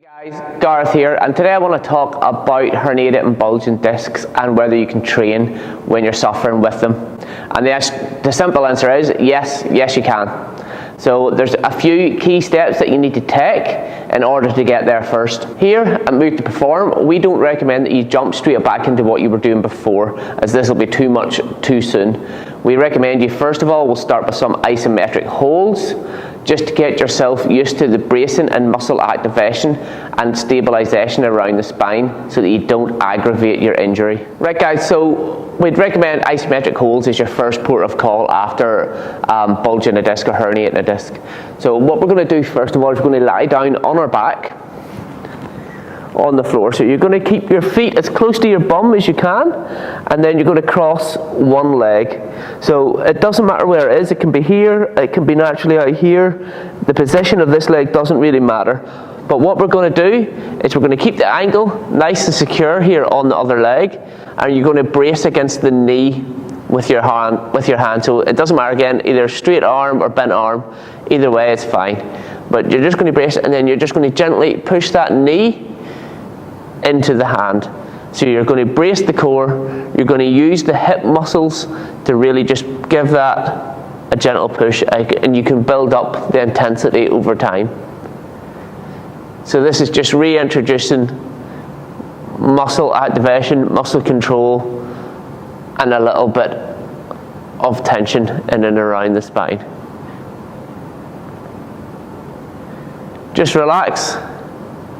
Hey guys, Gareth here, and today I want to talk about herniated and bulging discs and whether you can train when you're suffering with them. And the simple answer is yes you can. So there's a few key steps that you need to take in order to get there first. Here at Move to Perform, we don't recommend that you jump straight back into what you were doing before, as this will be too much too soon. We recommend you first of all, we'll start with some isometric holds, just to get yourself used to the bracing and muscle activation and stabilization around the spine so that you don't aggravate your injury. Right guys, so we'd recommend isometric holds as your first port of call after bulging a disc or herniating a disc. So what we're going to do first of all is we're going to lie down on our back on the floor. So you're going to keep your feet as close to your bum as you can, and then you're going to cross one leg. So it doesn't matter where it is, it can be here, it can be naturally out here. The position of this leg doesn't really matter. But what we're going to do is we're going to keep the ankle nice and secure here on the other leg, and you're going to brace against the knee with your hand. So it doesn't matter, again, either straight arm or bent arm, either way it's fine. But you're just going to brace it, and then you're just going to gently push that knee into the hand. So you're going to brace the core, you're going to use the hip muscles to really just give that a gentle push, and you can build up the intensity over time. So this is just reintroducing muscle activation, muscle control, and a little bit of tension in and around the spine. Just relax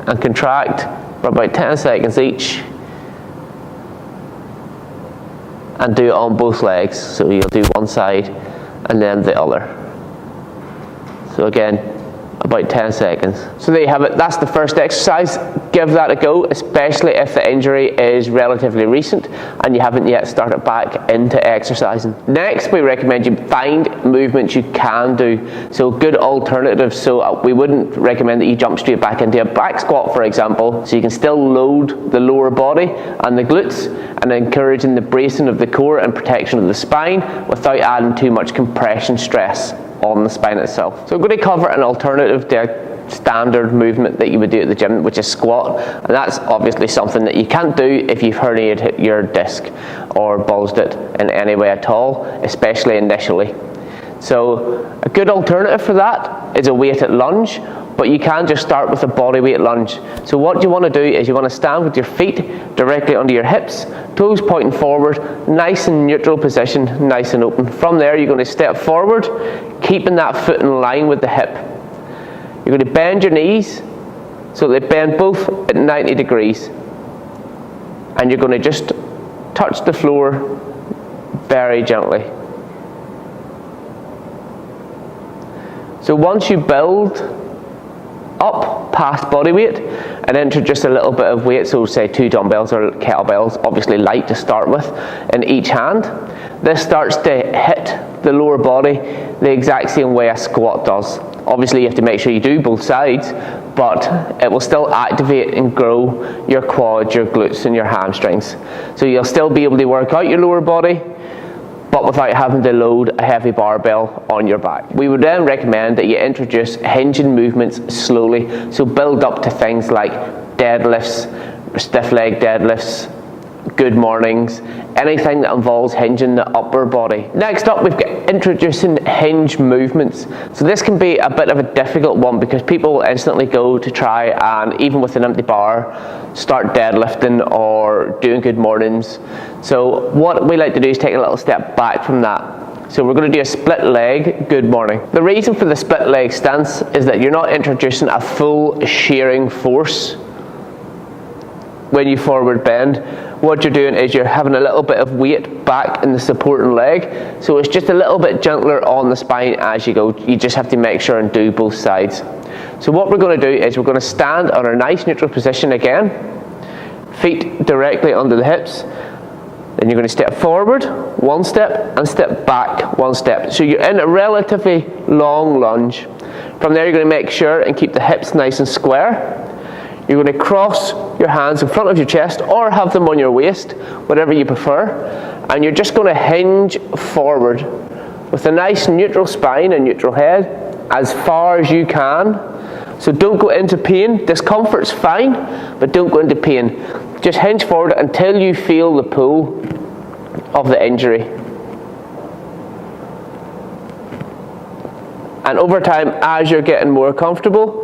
and contract for about 10 seconds each, and do it on both legs. So you'll do one side and then the other. So again, about 10 seconds. So there you have it, that's the first exercise. Give that a go, especially if the injury is relatively recent and you haven't yet started back into exercising. Next, we recommend you find movements you can do. So good alternatives. So we wouldn't recommend that you jump straight back into a back squat, for example. So you can still load the lower body and the glutes, and encouraging the bracing of the core and protection of the spine without adding too much compression stress on the spine itself. So I'm going to cover an alternative to standard movement that you would do at the gym, which is squat, and that's obviously something that you can't do if you've herniated your disc or bulged it in any way at all, especially initially. So a good alternative for that is a weighted lunge, but you can just start with a body weight lunge. So what you want to do is you want to stand with your feet directly under your hips, toes pointing forward, nice and neutral position, nice and open. From there you're going to step forward, keeping that foot in line with the hip. You're going to bend your knees so they bend both at 90 degrees. And you're going to just touch the floor very gently. So once you build up past body weight and introduce a little bit of weight, so say 2 dumbbells or kettlebells, obviously light to start with, in each hand, this starts to hit the lower body the exact same way a squat does. Obviously you have to make sure you do both sides, but it will still activate and grow your quads, your glutes and your hamstrings. So you'll still be able to work out your lower body, but without having to load a heavy barbell on your back. We would then recommend that you introduce hinging movements slowly, so build up to things like deadlifts, stiff leg deadlifts, good mornings, anything that involves hinging the upper body. Next up, we've got introducing hinge movements. So this can be a bit of a difficult one because people will instantly go to try and, even with an empty bar, start deadlifting or doing good mornings. So what we like to do is take a little step back from that. So we're going to do a split leg good morning. The reason for the split leg stance is that you're not introducing a full shearing force when you forward bend. What you're doing is you're having a little bit of weight back in the supporting leg, so it's just a little bit gentler on the spine as you go. You just have to make sure and do both sides. So what we're going to do is we're going to stand on a nice neutral position again, feet directly under the hips. Then you're going to step forward one step and step back one step. So you're in a relatively long lunge. From there you're going to make sure and keep the hips nice and square. You're going to cross your hands in front of your chest or have them on your waist, whatever you prefer, and you're just going to hinge forward with a nice neutral spine and neutral head as far as you can So don't go into pain. Discomfort's fine, but don't go into pain. Just hinge forward until you feel the pull of the injury. And over time, as you're getting more comfortable,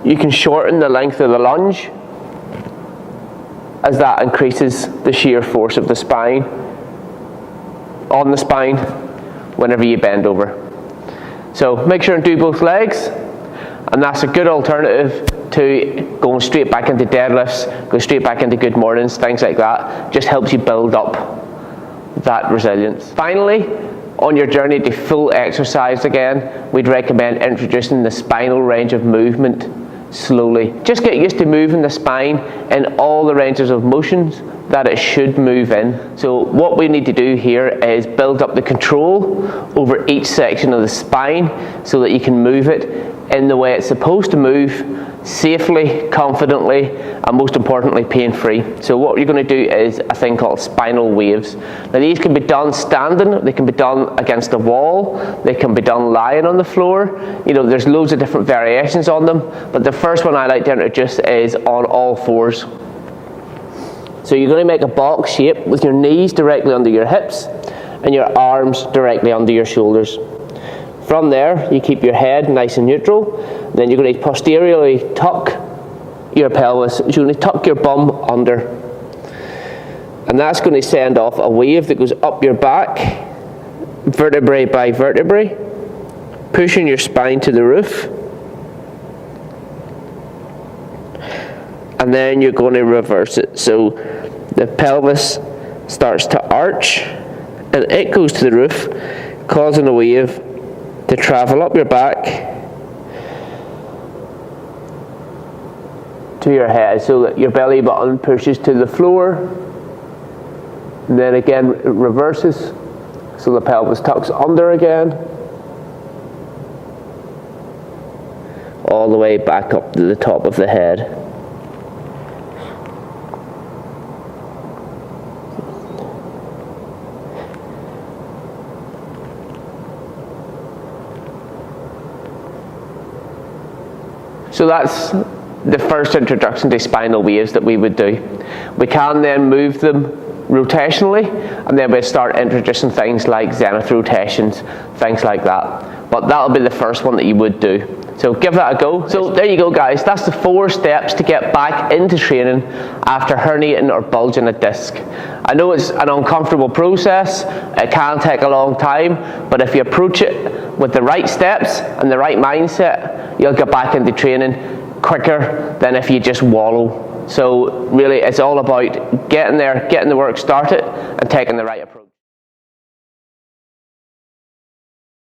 you can shorten the length of the lunge as that increases the shear force of the spine on the spine whenever you bend over. So make sure and do both legs, and that's a good alternative to going straight back into deadlifts, go straight back into good mornings, things like that. Just helps you build up that resilience. Finally, on your journey to full exercise again, we'd recommend introducing the spinal range of movement slowly. Just get used to moving the spine in all the ranges of motions that it should move in. So what we need to do here is build up the control over each section of the spine so that you can move it in the way it's supposed to move, safely, confidently, and most importantly, pain-free. So what you're going to do is a thing called spinal waves. Now these can be done standing, they can be done against a wall, they can be done lying on the floor. You know, there's loads of different variations on them, but the first one I like to introduce is on all fours. So you're going to make a box shape with your knees directly under your hips and your arms directly under your shoulders. From there, you keep your head nice and neutral. Then you're going to posteriorly tuck your pelvis. You're going to tuck your bum under. And that's going to send off a wave that goes up your back, vertebrae by vertebrae, pushing your spine to the roof. And then you're going to reverse it. So the pelvis starts to arch, and it goes to the roof, causing a wave to travel up your back to your head so that your belly button pushes to the floor, and then again it reverses so the pelvis tucks under again, all the way back up to the top of the head. So that's the first introduction to spinal waves that we would do. We can then move them rotationally, and then we'll start introducing things like zenith rotations, things like that. But that'll be the first one that you would do. So give that a go. So there you go, guys. That's the 4 steps to get back into training after herniating or bulging a disc. I know it's an uncomfortable process. It can take a long time, but if you approach it with the right steps and the right mindset, you'll get back into training quicker than if you just wallow. So really, it's all about getting there, getting the work started, and taking the right approach.